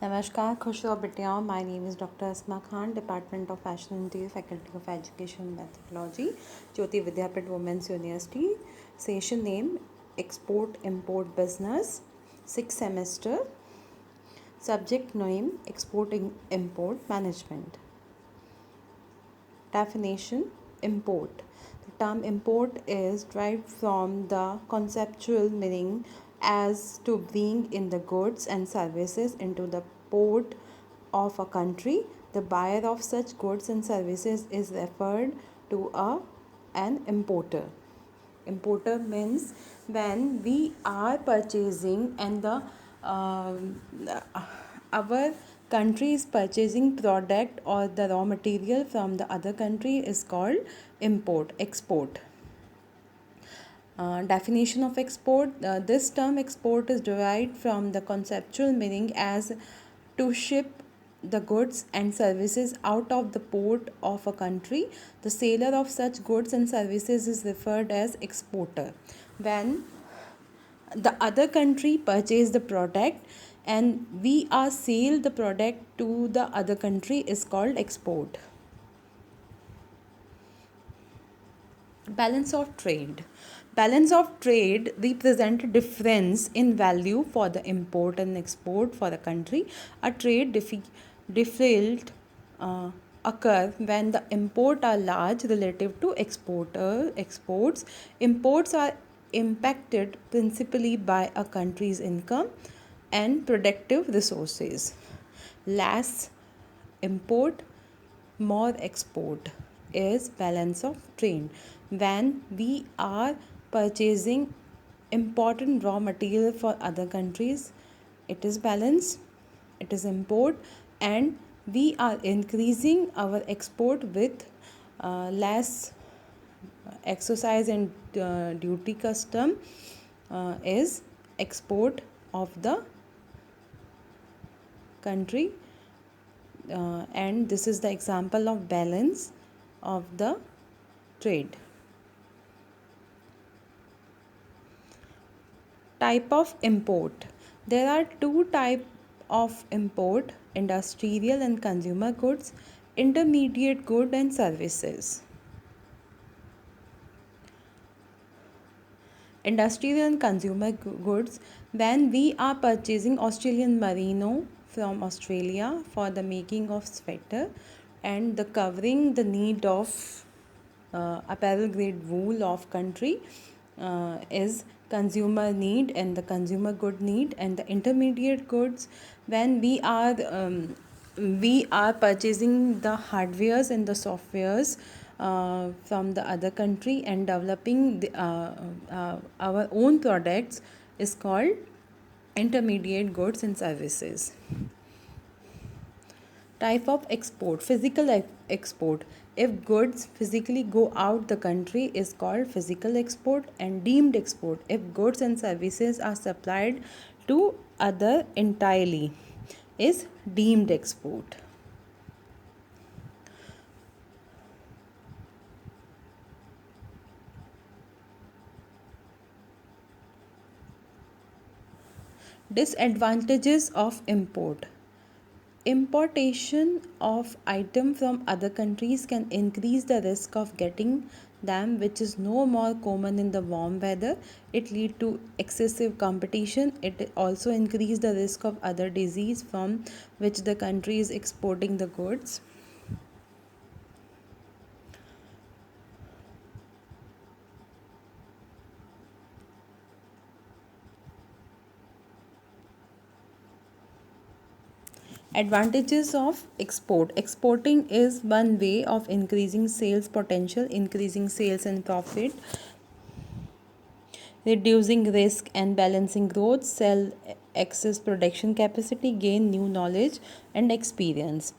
Namaskar, Khushro Bitya. My name is Dr. Asma Khan, Department of Fashion and Interior, Faculty of Education and Methodology, Jayoti Vidhyapeeth Women's University. Session name Export Import Business, 6th semester. Subject name Export Import Management. Definition: import. The term import is derived from the conceptual meaning as to bring in the goods and services into the port of a country. The buyer of such goods and services is referred to an importer. Importer means when we are purchasing and the our country is purchasing product or the raw material from the other country is called export. Definition of export: this term export is derived from the conceptual meaning as to ship the goods and services out of the port of a country. The seller of such goods and services is referred as exporter. When the other country purchase the product and we are sell the product to the other country is called export. Balance of trade. Balance of trade represent a difference in value for the import and export for the country. A trade deficit occur when the import are large relative to exports. Imports are impacted principally by a country's income and productive resources. Less import, more export is balance of trade. When we are purchasing important raw material for other countries, it is balance, it is import, and we are increasing our export with less exercise and duty custom is export of the country, and this is the example of balance of the trade. Type of import. There are two types of import: industrial and consumer goods, intermediate good and services. Industrial and consumer goods: when we are purchasing Australian merino from Australia for the making of sweater and the covering the need of apparel grade wool of country is consumer need and the consumer good need. And the intermediate goods, when we are purchasing the hardwares and the softwares from the other country and developing our own products is called intermediate goods and services. Type of export. Physical export: if goods physically go out the country is called physical export. And deemed export: if goods and services are supplied to other entirely is deemed export. Disadvantages of import. Importation of items from other countries can increase the risk of getting them, which is no more common in the warm weather. It leads to excessive competition. It also increases the risk of other disease from which the country is exporting the goods. Advantages of export. Exporting is one way of increasing sales potential, increasing sales and profit, reducing risk and balancing growth, sell excess production capacity, gain new knowledge and experience.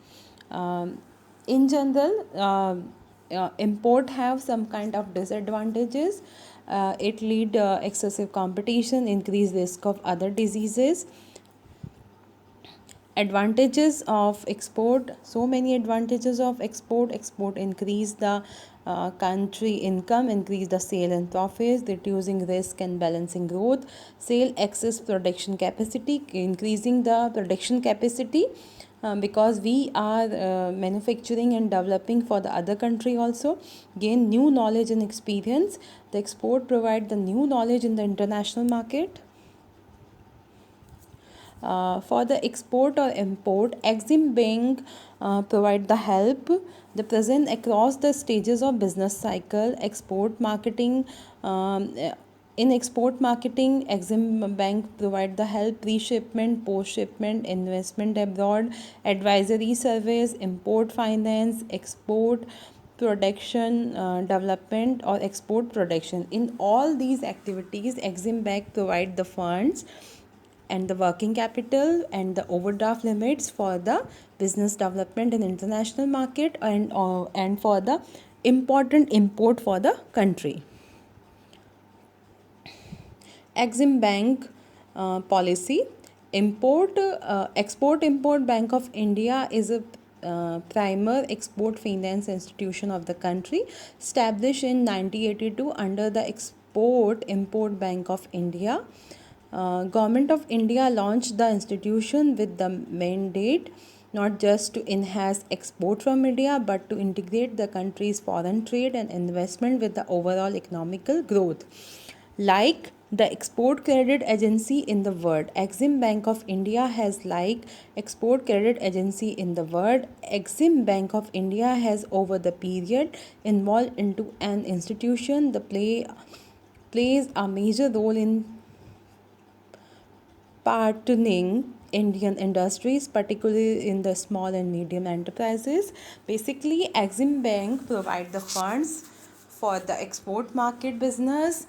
In general, import have some kind of disadvantages. It lead excessive competition, increased risk of other diseases, Advantages of export, so many advantages of export increase the country income, increase the sale and profits, reducing risk and balancing growth, sale excess production capacity, increasing the production capacity, because we are manufacturing and developing for the other country also, gain new knowledge and experience. The export provide the new knowledge in the international market. For the export or import, Exim Bank provide the help. The present across the stages of business cycle, export marketing. In export marketing, Exim Bank provide the help pre-shipment, post-shipment, investment abroad, advisory service, import finance, export production development or export production. In all these activities, Exim Bank provide the funds and the working capital and the overdraft limits for the business development in international market and for the important import for the country. Exim Bank policy. Export Import Bank of India is a primer export finance institution of the country, established in 1982 under the Export Import Bank of India. Government of India launched the institution with the mandate not just to enhance export from India but to integrate the country's foreign trade and investment with the overall economical growth. Like the export credit agency in the world, Exim Bank of India has like export credit agency in the world. Exim Bank of India has over the period evolved into an institution that plays a major role in partnering Indian industries, particularly in the small and medium enterprises. Basically, Exim Bank provide the funds for the export market business,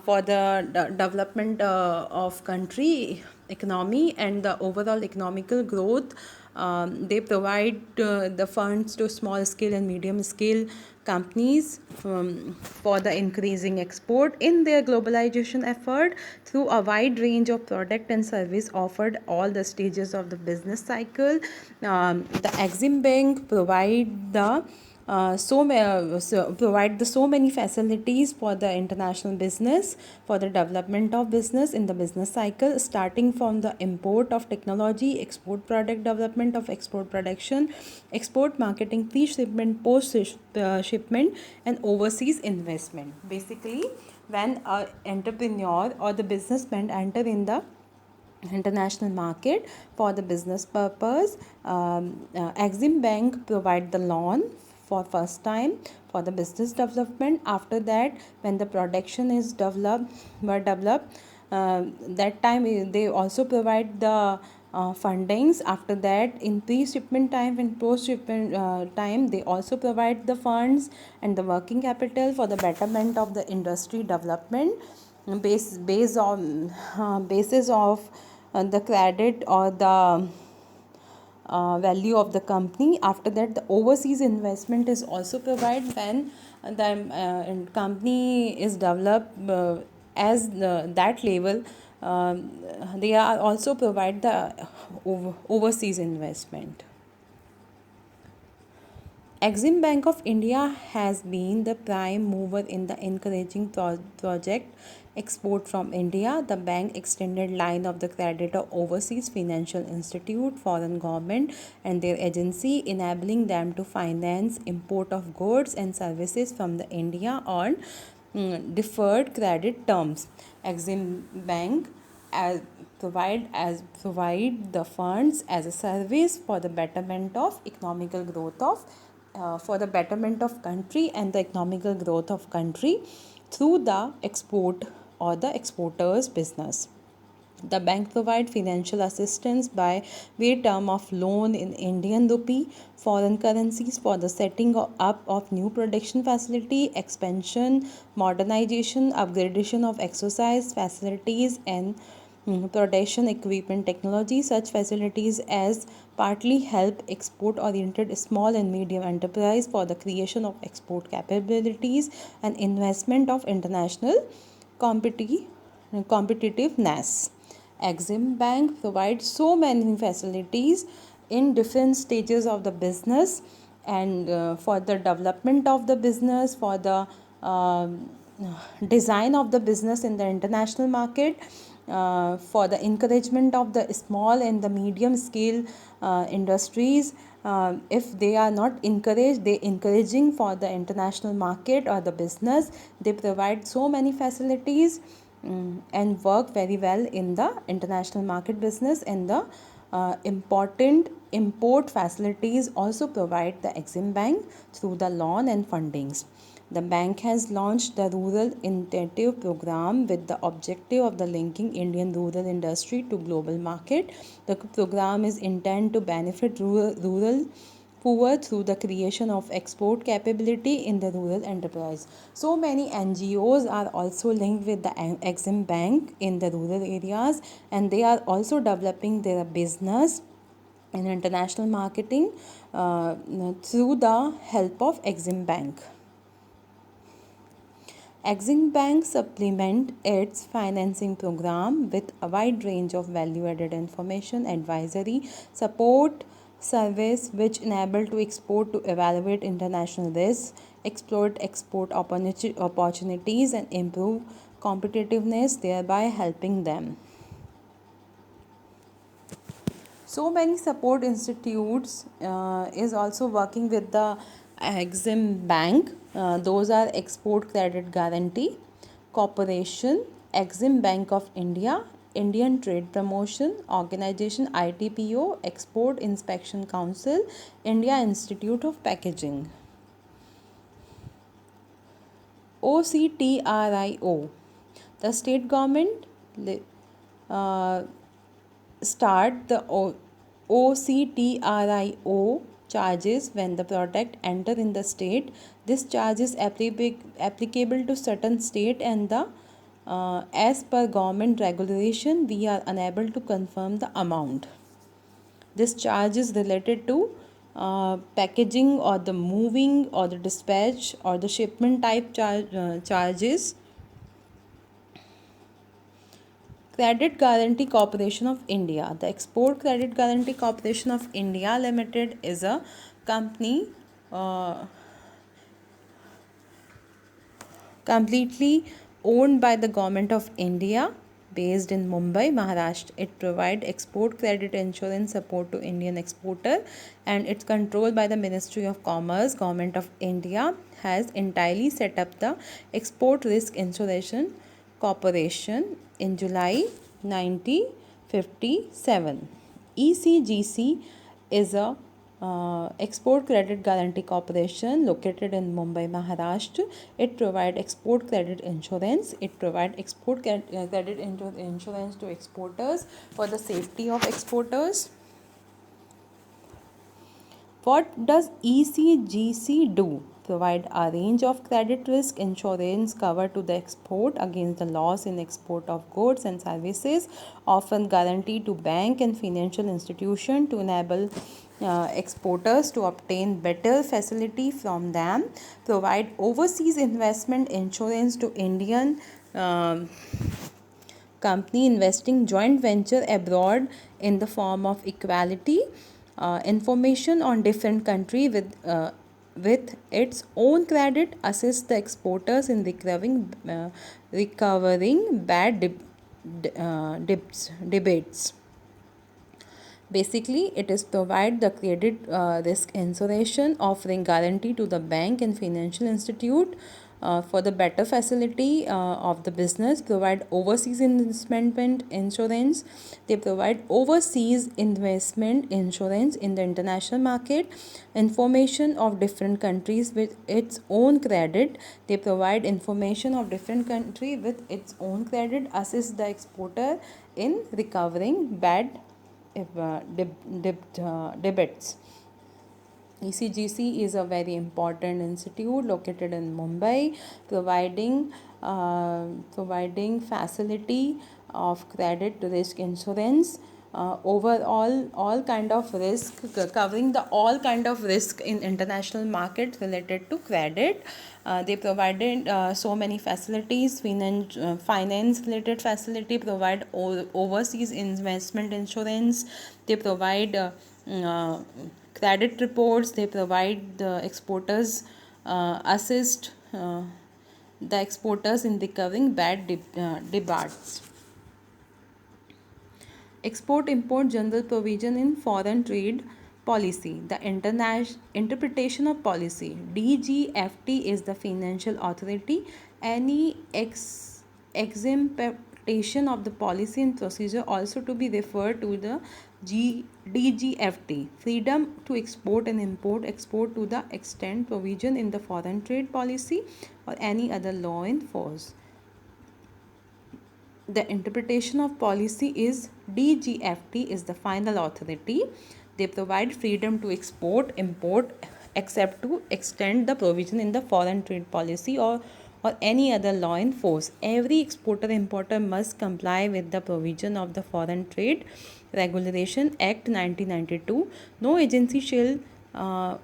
for the development of country economy and the overall economical growth. They provide the funds to small scale and medium scale companies for the increasing export in their globalization effort through a wide range of product and service offered all the stages of the business cycle. The Exim Bank provide the so many facilities for the international business, for the development of business in the business cycle, starting from the import of technology, export product development of export production, export marketing, pre-shipment, post-shipment, and overseas investment. Basically, when an entrepreneur or the businessman enter in the international market for the business purpose, Exim Bank provide the loan for first time for the business development. After that, when the production is developed, that time they also provide the fundings. After that, in pre-shipment time and post-shipment time, they also provide the funds and the working capital for the betterment of the industry development based on basis of the credit or the value of the company. After that, the overseas investment is also provided when the company is developed as that level. They are also provide the overseas investment. Exim Bank of India has been the prime mover in the encouraging project export from India. The bank extended line of the credit of overseas financial institute, foreign government and their agency, enabling them to finance import of goods and services from the India on deferred credit terms. Exim Bank provide the funds as a service for the betterment of economical growth of for the betterment of country and the economical growth of country through the export or the exporters business. The bank provide financial assistance by way term of loan in Indian rupee, foreign currencies for the setting up of new production facility, expansion, modernization, upgradation of exercise facilities and production equipment technology. Such facilities as partly help export oriented small and medium enterprise for the creation of export capabilities and investment of international competitiveness. Exim Bank provides so many facilities in different stages of the business, and for the development of the business, for the um, design of the business in the international market, for the encouragement of the small and the medium scale industries. If they are not encouraged, they encouraging for the international market or the business. They provide so many facilities, and work very well in the international market business, and the important import facilities also provide the Exim Bank through the loan and fundings. The bank has launched the Rural Incentive Program with the objective of the linking Indian rural industry to global market. The program is intended to benefit rural poor through the creation of export capability in the rural enterprise. So many NGOs are also linked with the Exim Bank in the rural areas, and they are also developing their business in international marketing through the help of Exim Bank. Exim Bank supplement its financing program with a wide range of value-added information, advisory, support service which enable to export to evaluate international risks, exploit export opportunities and improve competitiveness, thereby helping them. So many support institutes is also working with the Exim Bank. Those are Export Credit Guarantee Corporation, Exim Bank of India, Indian Trade Promotion Organization, ITPO, Export Inspection Council, India Institute of Packaging. OCTRIO. The state government uh, start the OCTRIO charges when the product enter in the state. This charge is applicable to certain state, and the as per government regulation we are unable to confirm the amount. This charge is related to packaging or the moving or the dispatch or the shipment type charges. Credit Guarantee Corporation of India. The Export Credit Guarantee Corporation of India Limited is a company completely owned by the Government of India, based in Mumbai, Maharashtra. It provides export credit insurance support to Indian exporter, and it's controlled by the Ministry of Commerce. Government of India has entirely set up the Export Risk Insurance Corporation in July 1957. ECGC is a Export Credit Guarantee Corporation located in Mumbai, Maharashtra. It provides export credit insurance. It provides export credit insurance to exporters for the safety of exporters. What does ECGC do? Provide a range of credit risk insurance cover to the export against the loss in export of goods and services, often guaranteed to bank and financial institution to enable exporters to obtain better facility from them. Provide overseas investment insurance to Indian company investing joint venture abroad in the form of equality. Information on different country with its own credit assists the exporters in recovering bad debates. Basically, it is provide the credit risk insurance, offering guarantee to the bank and financial institute for the better facility of the business. Provide overseas investment insurance. They provide overseas investment insurance in the international market. Information of different countries with its own credit. They provide information of different country with its own credit. Assist the exporter in recovering bad debates. ECGC is a very important institute located in Mumbai, providing facility of credit risk insurance overall all kind of risk, covering the all kind of risk in international market related to credit. They provided so many facilities, finance related facility, provide overseas investment insurance, they provide uh, credit reports, they provide the exporters, assist the exporters in recovering bad debts. Export Import General Provision in Foreign Trade Policy. The international interpretation of policy. DGFT is the financial authority. Any exemption of the policy and procedure also to be referred to the DGFT. Freedom to export and export to the extent provision in the foreign trade policy or any other law in force. The interpretation of policy is DGFT is the final authority. They provide freedom to export, import, except to extend the provision in the foreign trade policy or any other law in force. Every exporter importer must comply with the provision of the Foreign Trade Regulation Act 1992. No agency shall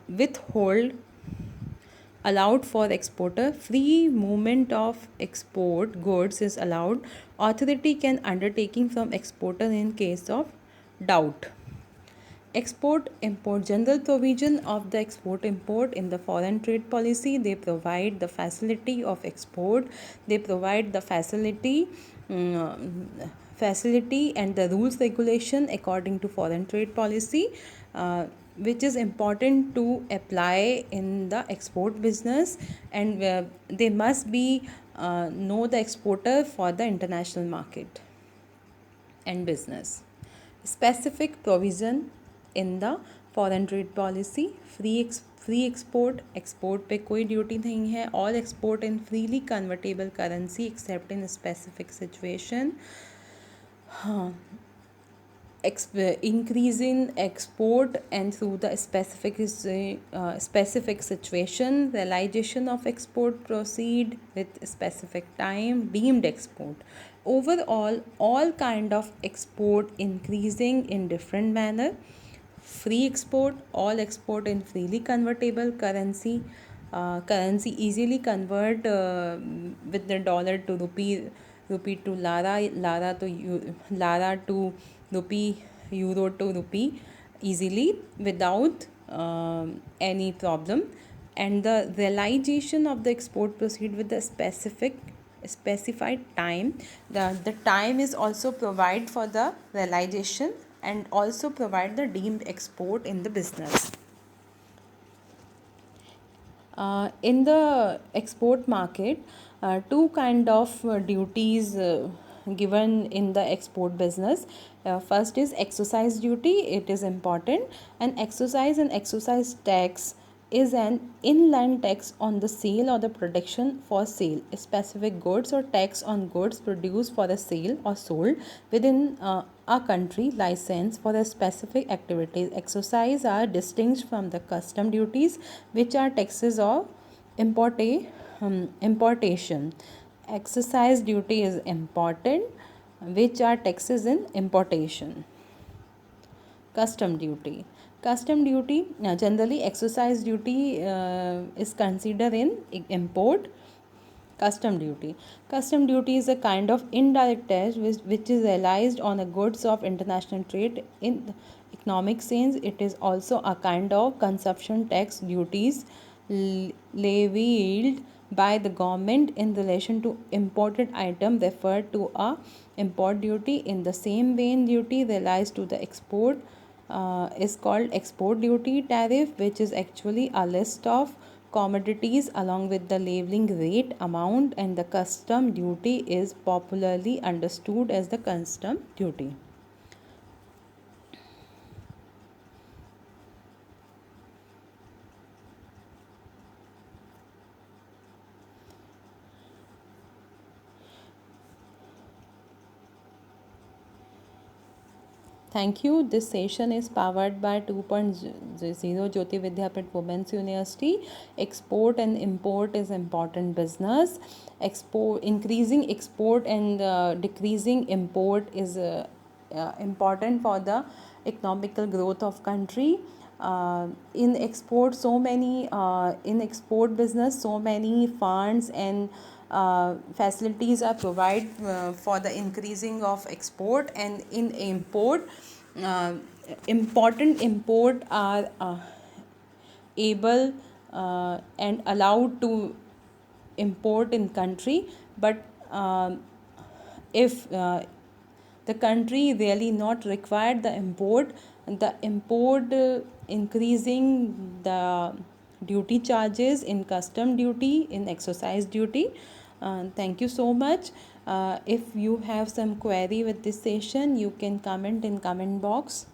withhold allowed for exporter. Free movement of export goods is allowed. Authority can undertaking from exporter in case of doubt. Export Import General provision of the export import in the foreign trade policy. They provide the facility of export. They provide the facility and the rules regulation according to foreign trade policy, which is important to apply in the export business, and they must be know the exporter for the international market and business. Specific provision in the foreign trade policy. Free export, export पे कोई duty नहीं है. All export in freely convertible currency accept in specific situation. हाँ, increase in export and through the specific situation. Realization of export proceed with specific time. Deemed export. Overall, all kind of export increasing in different manner. Free export, all export in freely convertible currency. Currency easily convert with the dollar to rupee, rupee to lara, lara to rupee, euro to rupee easily without any problem. And the realization of the export proceed with the specified time. The time is also provide for the realization and also provide the deemed export in the business. In the export market, two kind of duties given in the export business. First is excise duty. It is important, and excise tax is an inland tax on the sale or the production for sale specific goods, or tax on goods produced for the sale or sold within a country license for a specific activities. Excise are distinct from the custom duties, which are taxes of importation. Excise duty is important, which are taxes in importation. Custom duty. Generally excise duty is considered in import. Custom duty is a kind of indirect tax which is realized on the goods of international trade. In economic sense, it is also a kind of consumption tax. Duties levied by the government in relation to imported item referred to a import duty. In the same vein, duty realized to the export is called export duty tariff, which is actually a list of commodities along with the labeling rate, amount, and the custom duty is popularly understood as the custom duty. Thank you. This session is powered by 2.0 Jyoti Vidhyapeeth Women's University. Export and import is important business. Increasing export and decreasing import is important for the economical growth of country. In export, in export business, so many funds and facilities are provided for the increasing of export. And in import, uh, important import are able and allowed to import in country. But if the country really not required the import increasing the duty charges in custom duty, in excise duty. Thank you so much. If you have some query with this session, you can comment in comment box.